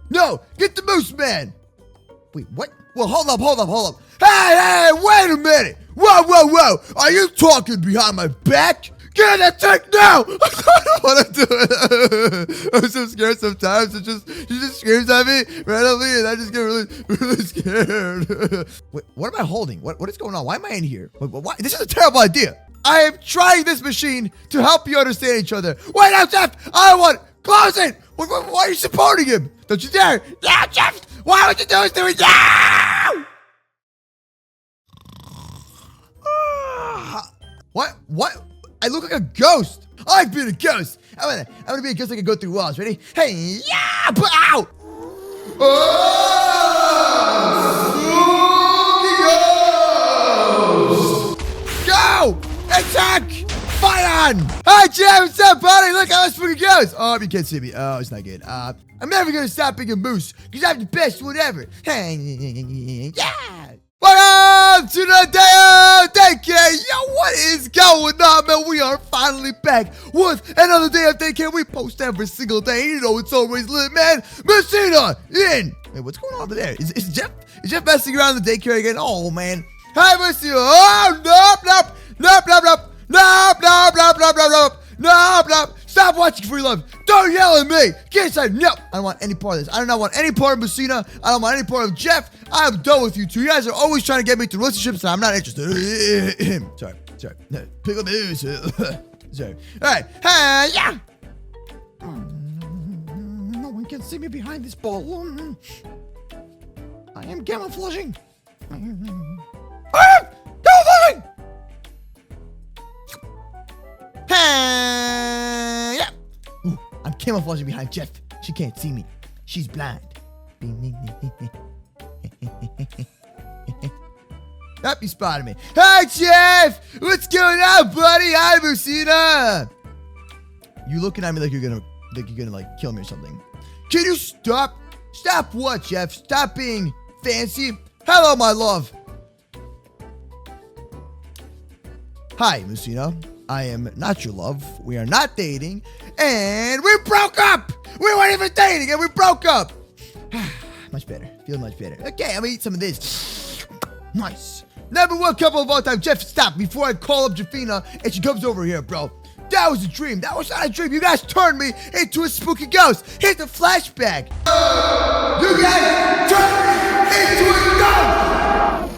No, get the moose man. Wait, what? Well, hold up. Hey, wait a minute. Whoa. Are you talking behind my back? Get that tank now! I don't want to do it. I'm so scared sometimes. She just screams at me randomly, and I just get really scared. Wait, what am I holding? What is going on? Why am I in here? Why? This is a terrible idea. I am trying this machine to help you understand each other. Wait, now, Jeff! I want close it. Why are you supporting him? Don't you dare! Yeah, Jeff! Why would you do it? Yeah! What? I look like a ghost. I like being a ghost. I'm gonna be a ghost that can go through walls. Ready? Hey, yeah! Ow! Oh, spooky ghost! Go! Attack! Fight on! Hi, Jeff! What's up, buddy? Look how spooky ghost! Oh, you can't see me. Oh, it's not good. I'm never gonna stop being a moose because I'm the best one ever. Hey, yeah! Welcome to the Daycare! Yo, what is going on, man? We are finally back with another day of Daycare. We post every single day. You know it's always lit, man. Messina in. Wait, what's going on over there? Is Jeff messing around the daycare again? Oh, man. Hi, Messina. Oh, nope. Stop watching for your love. Don't yell at me. Get inside. No. I don't want any part of this. I do not want any part of Messina. I don't want any part of Jeff. I'm done with you two. You guys are always trying to get me to relationships, and I'm not interested. Sorry. Pickle news. Sorry. All right. Hey, yeah. No one can see me behind this ball. I am camouflaging. I am camouflaging. Hey, yeah. Ooh, I'm camouflaging behind Jeff. She can't see me. She's blind. Yep, you spotted me. Hi, Jeff! What's going on, buddy? Hi, Messina! You looking at me like you're gonna like kill me or something. Can you stop? Stop what, Jeff? Stop being fancy. Hello, my love. Hi, Messina. I am not your love. We are not dating. And we broke up! We weren't even dating and we broke up! Much better. Feel much better. Okay, I'm gonna eat some of this. Nice. Number one couple of all time. Jeff, stop before I call up Jafina and she comes over here, bro. That was a dream. That was not a dream. You guys turned me into a spooky ghost. Here's the flashback. You guys turned me into a ghost!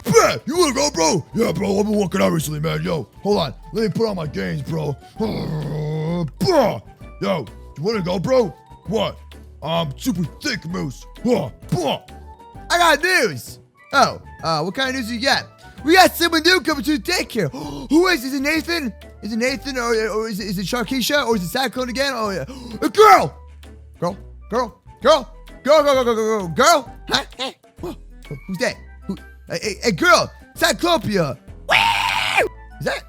Bruh, you wanna go, bro? Yeah, bro, I've been working out recently, man. Yo, hold on. Let me put on my gains, bro. Bruh. Yo, you wanna go, bro? What? I'm super thick, Moose. I got news. Oh, what kind of news you got? We got someone new coming to the daycare. Who is? Is it Nathan? Is it Nathan or is it Sharkeisha or is it Cyclone again? Oh yeah, a girl. Girl. Huh? Hey, who's that? Hey, girl, Cyclopia. Is that?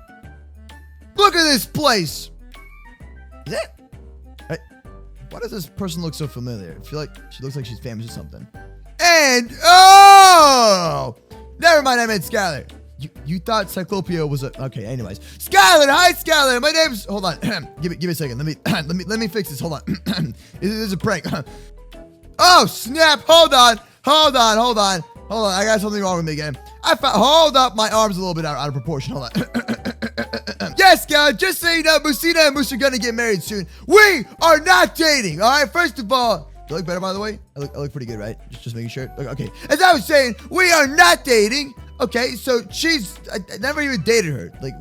Look at this place. Is that? Why does this person look so familiar? I feel like she looks like she's famous or something. And, oh! Never mind, I meant Skyler. You thought Cyclopia was a... Okay, anyways. Skyler! Hi, Skyler! My name's... Hold on. Give me a second. Let me fix this. Hold on. This is a prank. Oh, snap! Hold on. I got something wrong with me again. Hold up. My arm's a little bit out of proportion. Hold on. Yes, guys, just so you know, Messina and Moose are gonna get married soon. We are not dating, all right? First of all, do I look better, by the way? I look pretty good, right? Just making sure. Okay. As I was saying, we are not dating. Okay, so I never even dated her. Like,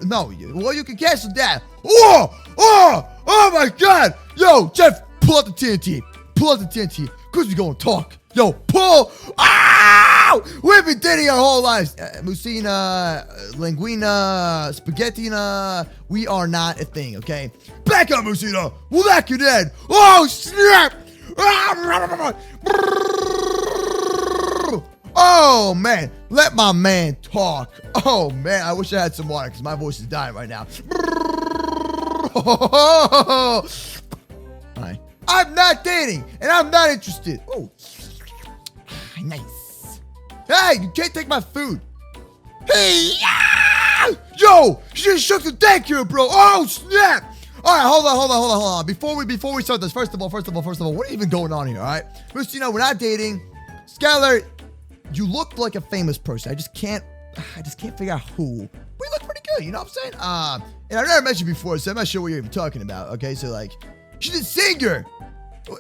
no. Well, you can cancel that. Oh my God. Yo, Jeff, pull out the TNT. Cause we gonna talk. Yo, pull. Ow! We've been dating our whole lives. Messina, Linguina, Spaghettina. We are not a thing, okay? Back up, Messina. We'll knock you dead. Oh, snap! Oh, man. Let my man talk. Oh, man. I wish I had some water because my voice is dying right now. Hi. I'm not dating, and I'm not interested. Oh, nice. Hey, you can't take my food. Hey, yeah! Yo, she just shook the daycare, bro. Oh, snap. All right, hold on. Before we start this, first of all, what are even going on here? All right, first, we're not dating. Skyler, you look like a famous person. I just can't figure out who. We look pretty good, you know what I'm saying? And I've never met you before, so I'm not sure what you're even talking about. Okay, so like, she's a singer.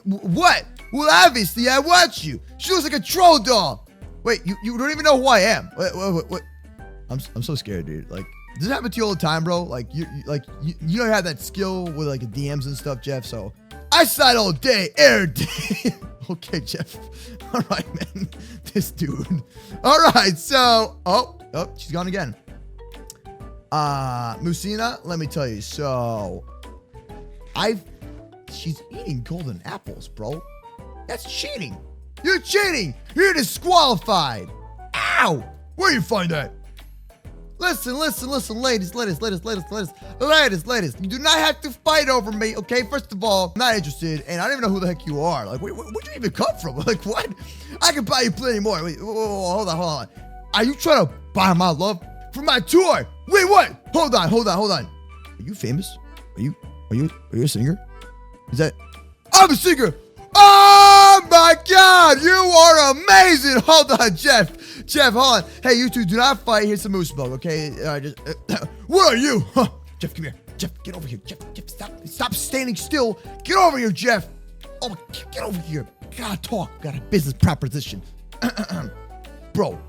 What? Well, obviously, I watch you. She looks like a troll doll. Wait, you don't even know who I am. What? I'm so scared, dude. Like, does it happen to you all the time, bro? Like, you don't have that skill with like the DMs and stuff, Jeff. So I slide all day, every day. Okay, Jeff. All right, man. This dude. All right, so oh, she's gone again. Musina, let me tell you. So she's eating golden apples, bro. That's cheating. You're cheating. You're disqualified. Ow! Where you find that? Listen, ladies. You do not have to fight over me, okay? First of all, I'm not interested, and I don't even know who the heck you are. Like, where'd you even come from? Like, what? I can buy you plenty more. Wait, hold on. Are you trying to buy my love for my tour? Wait, what? Hold on. Are you famous? Are you a singer? Is that? I'm a singer. Oh my God, you are amazing. Hold on, Jeff, hold on. Hey, you two, do not fight. Here's some moose milk, okay? What are you? Huh? Jeff, come here. Jeff, get over here. Jeff, stop standing still. Get over here, Jeff. Oh, get over here. Gotta talk. Got a business proposition. Bro,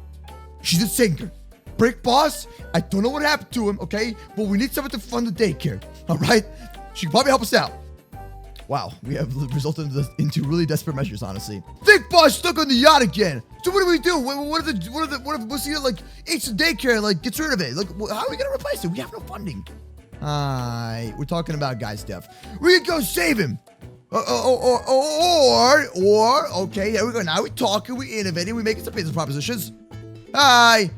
she's a singer. Brick boss, I don't know what happened to him, okay? But we need someone to fund the daycare, all right? She can probably help us out. Wow, we have resulted into really desperate measures, honestly. Thick boss stuck on the yacht again. So what do we do? What if Musina like eats the daycare and like gets rid of it? Like, how are we gonna replace it? We have no funding. We're talking about guy stuff. We can go save him. Or okay, there we go. Now we're talking, we're innovating, we're making some business propositions. Hi,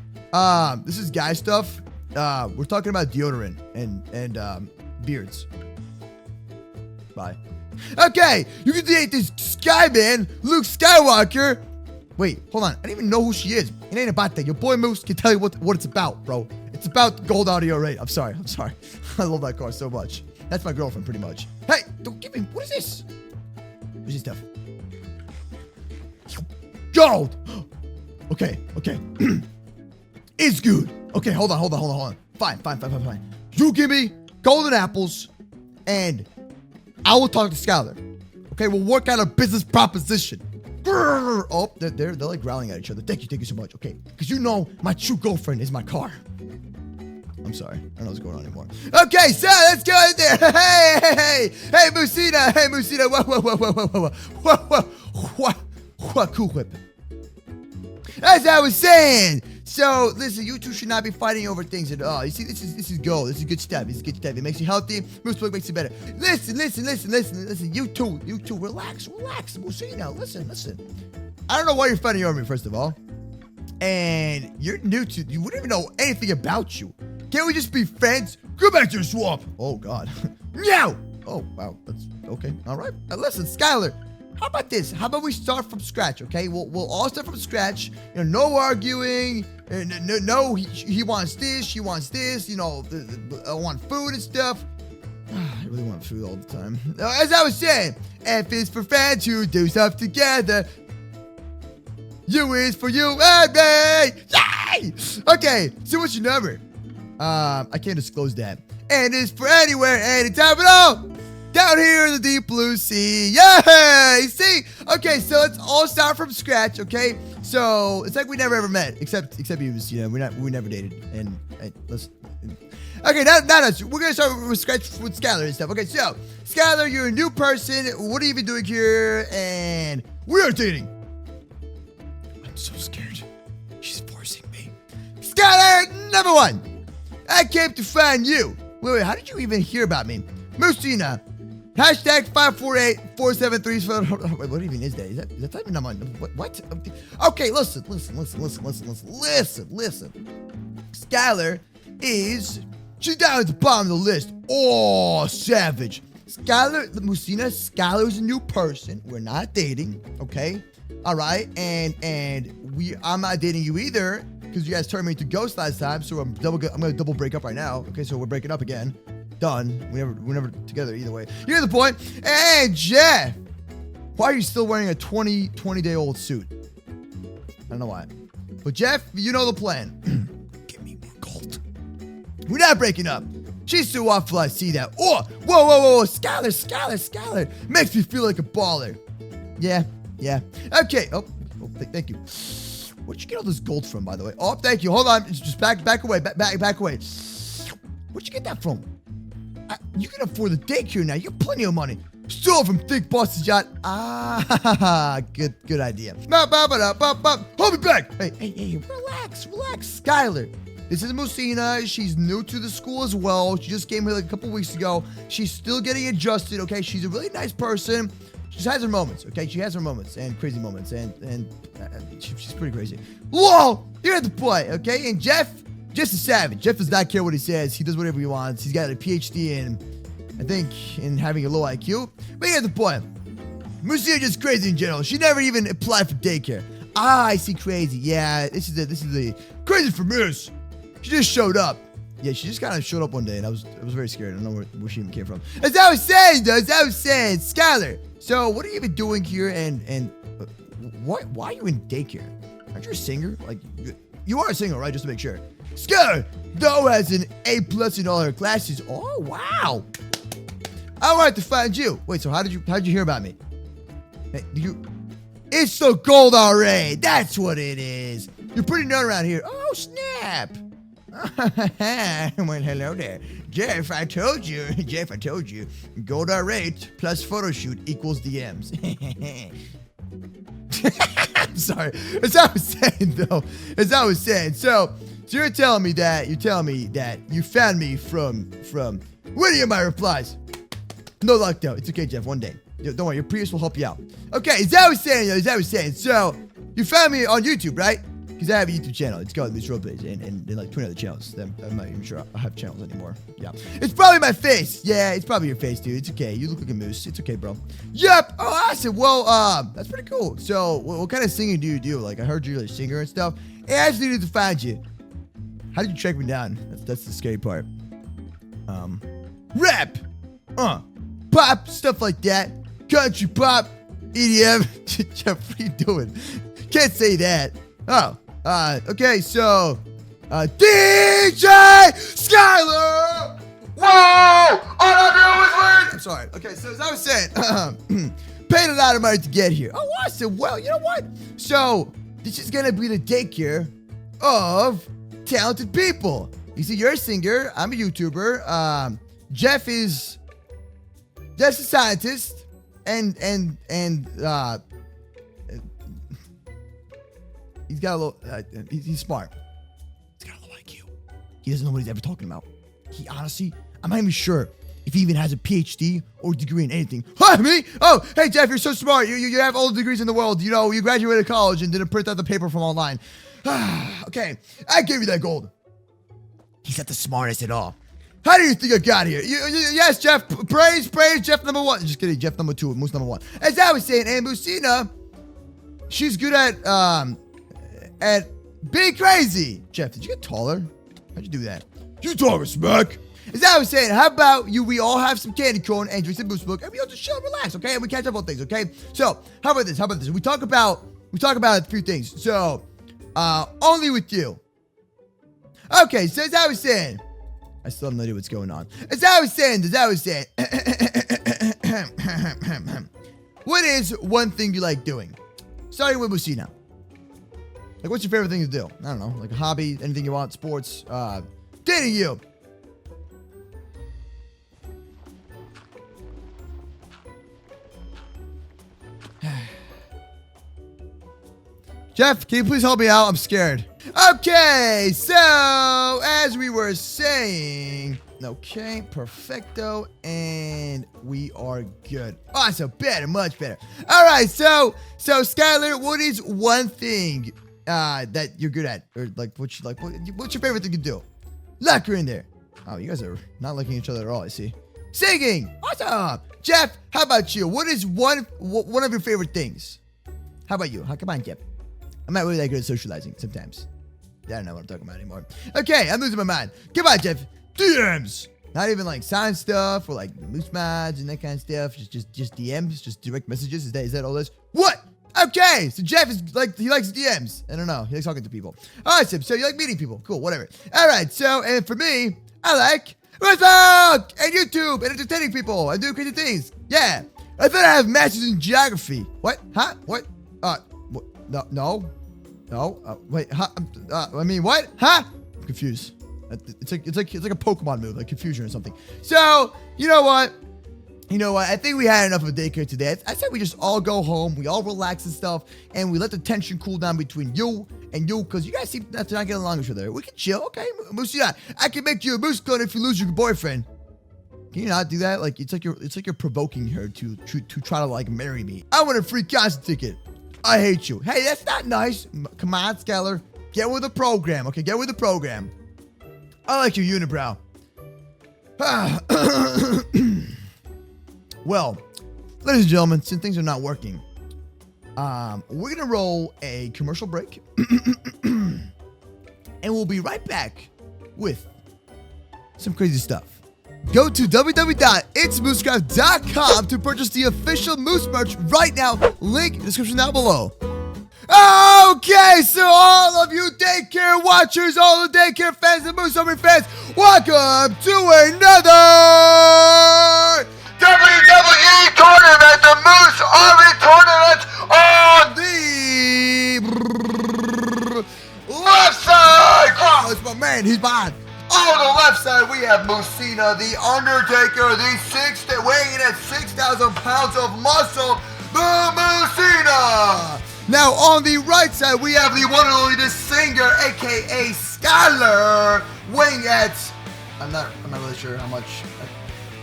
this is guy stuff. We're talking about deodorant and beards. Bye. Okay, you can date this Skyman, Luke Skywalker. Wait, hold on. I don't even know who she is. It ain't about that. Your boy Moose can tell you what it's about, bro. It's about gold audio rate. I'm sorry. I love that car so much. That's my girlfriend, pretty much. Hey, don't give me. What is this? What's this stuff? Gold. Okay. It's good. Okay, hold on. Fine. You give me golden apples, and I will talk to Skyler. Okay, we'll work out a business proposition. Oh, they're like growling at each other. Thank you so much. Okay, because you know my true girlfriend is my car. I'm sorry, I don't know what's going on anymore. Okay, so let's go in there. Hey, Musina. What cool whip. As I was saying. So, listen, you two should not be fighting over things at all. You see, this is gold. This is good stuff. It makes you healthy. Moose milk makes you better. Listen. You two, relax. Musina, listen. I don't know why you're fighting over me, first of all. And you're new to, you wouldn't even know anything about you. Can't we just be friends? Go back to your swamp. Oh, God. No. Oh, wow. That's okay. All right. Listen, Skyler. How about this? How about we start from scratch, okay? We'll all start from scratch. You know, no arguing. No, he wants this, she wants this. You know, I want food and stuff. I really want food all the time. As I was saying, F is for friends who do stuff together. U is for you and me. Yay! Okay, so what's your number? I can't disclose that. N is for anywhere, anytime at all. Down here in the deep blue sea. Yay! See? Okay, so let's all start from scratch, okay? So it's like we never ever met, except you, you know, we never dated. And let's. Okay, not us. We're gonna start with scratch with Skyler and stuff. Okay, so Skyler, you're a new person. What are you even doing here? And we are dating. I'm so scared. She's forcing me. Skyler, number one. I came to find you. Wait, how did you even hear about me? Musina. Hashtag 548-473. Wait, what even is that? Is that typing on my what? Okay, listen. Skyler she's down at the bottom of the list. Oh, savage. Skyler's a new person. We're not dating, okay? All right, and I'm not dating you either because you guys turned me into ghost last time. So I'm gonna double break up right now. Okay, so we're breaking up again. done. We're never together either way. You get the point. Hey, Jeff. Why are you still wearing a 20-day-old suit? I don't know why. But Jeff, you know the plan. Give me more gold. We're not breaking up. She's too awful, I see that. Oh, whoa. Skyler. Makes me feel like a baller. Yeah. Okay. Oh, thank you. Where'd you get all this gold from, by the way? Oh, thank you. Hold on. Just back away. Back away. Where'd you get that from? You can afford the daycare now. You have plenty of money. Stole from Thick Boss's yacht. Good idea. Hold me back. Hey, relax. Skyler. This is Moosina. She's new to the school as well. She just came here like a couple weeks ago. She's still getting adjusted, okay? She's a really nice person. She has her moments, okay? She has her moments and crazy moments, and she's pretty crazy. Whoa! You're at the point, okay? And Jeff's a savage. Jeff does not care what he says. He does whatever he wants. He's got a PhD in having a low IQ. But you're at the point. Moosina just crazy in general. She never even applied for daycare. I see crazy. Yeah, this is the crazy for Moose. She just showed up. Yeah, she just kind of showed up one day, and I was very scared. I don't know where she even came from. As I was saying, Skyler. So, what are you even doing here? And why are you in daycare? Aren't you a singer? Like, you are a singer, right? Just to make sure. Skyler, though, has an A+ in all her classes. Oh, wow. I wanted to find you. Wait, so how'd you hear about me? Hey, It's the gold already. That's what it is. You're pretty known around here. Oh, snap. Well, hello there. Jeff, I told you. Gold rate plus photo shoot equals DMs. I'm sorry. As I was saying, so you're telling me that you found me from any of my replies. No luck though. It's okay, Jeff. One day. Don't worry, your Prius will help you out. Okay, as I was saying, so you found me on YouTube, right? Because I have a YouTube channel. It's called MooseRoleplays and like 20 other channels. I'm not even sure I have channels anymore. Yeah. It's probably my face. Yeah, it's probably your face, dude. It's okay. You look like a moose. It's okay, bro. Yep. Oh, awesome. Well, that's pretty cool. So, what kind of singing do you do? Like, I heard you're a singer and stuff. Hey, I just needed to find you. How did you track me down? That's the scary part. Rap. Pop, stuff like that. Country pop. EDM. Jeff, what are you doing? Can't say that. Oh. Okay, so, DJ Skyler! Whoa! All I do is win! I'm sorry. Okay, so as I was saying, paid a lot of money to get here. Oh, awesome. Well, you know what? So, this is gonna be the daycare of talented people. You see, you're a singer. I'm a YouTuber. Jeff is a scientist. And he's got a little, he's smart. He's got a little IQ. He doesn't know what he's ever talking about. He honestly, I'm not even sure if he even has a PhD or degree in anything. Huh, me? Oh, hey, Jeff, you're so smart. You have all the degrees in the world. You know, you graduated college and didn't print out the paper from online. Okay, I gave you that gold. He's not the smartest at all. How do you think I got here? Yes, Jeff, praise, Jeff number 1. Just kidding, Jeff number 2, Moose number 1. As I was saying, and Moosina, she's good at being crazy. Jeff, did you get taller? How'd you do that? You taller, smack. As I was saying, how about we all have some candy corn and drink some Moose Milk, and we all just chill and relax, okay? And we catch up on things, okay? So, how about this? We talk about a few things. So, only with you. Okay, so as I was saying, I still have no idea what's going on. As I was saying, what is one thing you like doing? Starting with Moosina. Like, what's your favorite thing to do? I don't know, like a hobby, anything you want, sports, dating you. Jeff, can you please help me out? I'm scared. Okay, so as we were saying, okay, perfecto, and we are good. Awesome, better, much better. All right, so Skyler, what is one thing that you're good at, or like what's your favorite thing to do? Lock her in there. Oh, you guys are not liking each other at all. I see. Singing, awesome. Jeff, how about you? What is one of your favorite things? How about you? Come on, Jeff. I'm not really that good at socializing sometimes. I don't know what I'm talking about anymore. Okay, I'm losing my mind. Come on, Jeff. DMs. Not even like sign stuff or like moose mods and that kind of stuff. Just DMs, just direct messages. Is that all this? What? Okay, so Jeff is like, he likes DMs. I don't know. He likes talking to people. All right, so you like meeting people. Cool, whatever. All right, so, and for me, I like Facebook and YouTube and entertaining people and doing crazy things. Yeah. I thought I have masters in geography. What? Huh? What? What? No. Wait, huh? I mean, what? Huh? I'm confused. It's like a Pokemon move, like confusion or something. So, you know what? I think we had enough of daycare today. I said we just all go home, we all relax and stuff, and we let the tension cool down between you and you, because you guys seem to not get along with each other. We can chill, okay? Moose, yeah, I can make you a moose clone if you lose your boyfriend. Can you not do that? Like, it's like you're provoking her to try to like marry me. I want a free concert ticket. I hate you. Hey, that's not nice. Come on, Skyler. Get with the program, okay? Get with the program. I like your unibrow. Well, ladies and gentlemen, since things are not working, we're gonna roll a commercial break, and we'll be right back with some crazy stuff. Go to www.itsmoosecraft.com to purchase the official Moose merch right now. Link in the description down below. Okay, so all of you daycare watchers, all the daycare fans and MooseRoleplays fans, welcome to another WWE tournament, the Moose Army tournament on the left side. Oh, it's my man, he's behind. On the left side, we have Moosina, the Undertaker, weighing in at 6,000 pounds of muscle, the Moosina. Now, on the right side, we have the one and only the singer, aka Skyler, weighing at, I'm not really sure how much,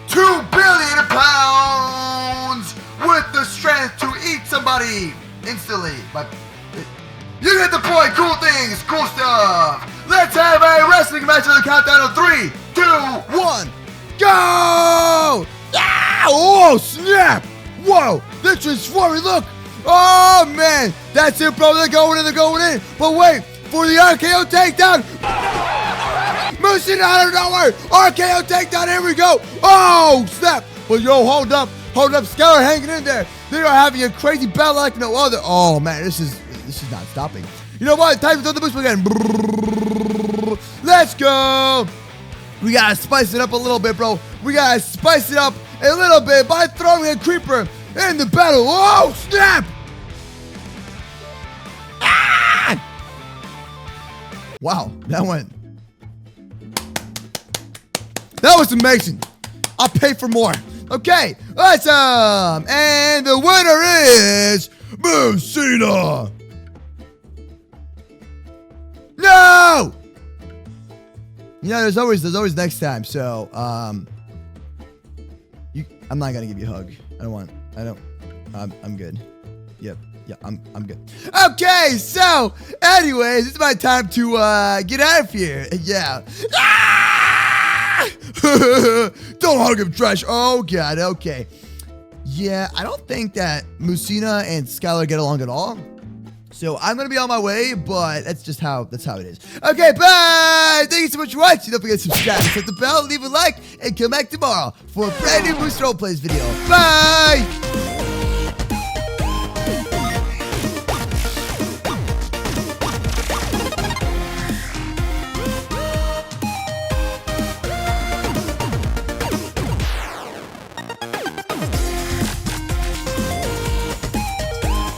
2 billion pounds, with the strength to eat somebody instantly. But you get the point. Cool things, cool stuff. Let's have a wrestling match on the countdown of 3, 2, 1, go! Yeah! Oh, snap! Whoa, they're transforming, look! Oh, man, that's it, bro. They're going in. But wait, for the RKO takedown. Moosey out of nowhere. RKO takedown, here we go. Oh, snap. Well, yo, hold up. Skyler hanging in there. They are having a crazy battle like no other. Oh, man, this is not stopping. You know what? Time to throw the boost again. Let's go. We gotta spice it up a little bit, bro. We gotta spice it up a little bit by throwing a creeper in the battle. Oh, snap. Ah! Wow, that was amazing. I'll pay for more. Okay, awesome. And the winner is Moosina. No! You know, there's always next time. So, I'm not gonna give you a hug. I'm good. Yep. Yeah, I'm good. Okay, so, anyways, it's my time to get out of here. Yeah. Ah! Don't hug him, trash. Oh God. Okay. Yeah, I don't think that Moosina and Skyler get along at all. So I'm gonna be on my way, but that's how it is. Okay, bye! Thank you so much for watching. Don't forget to subscribe, hit the bell, leave a like, and come back tomorrow for a brand new MooseRoleplays video. Bye!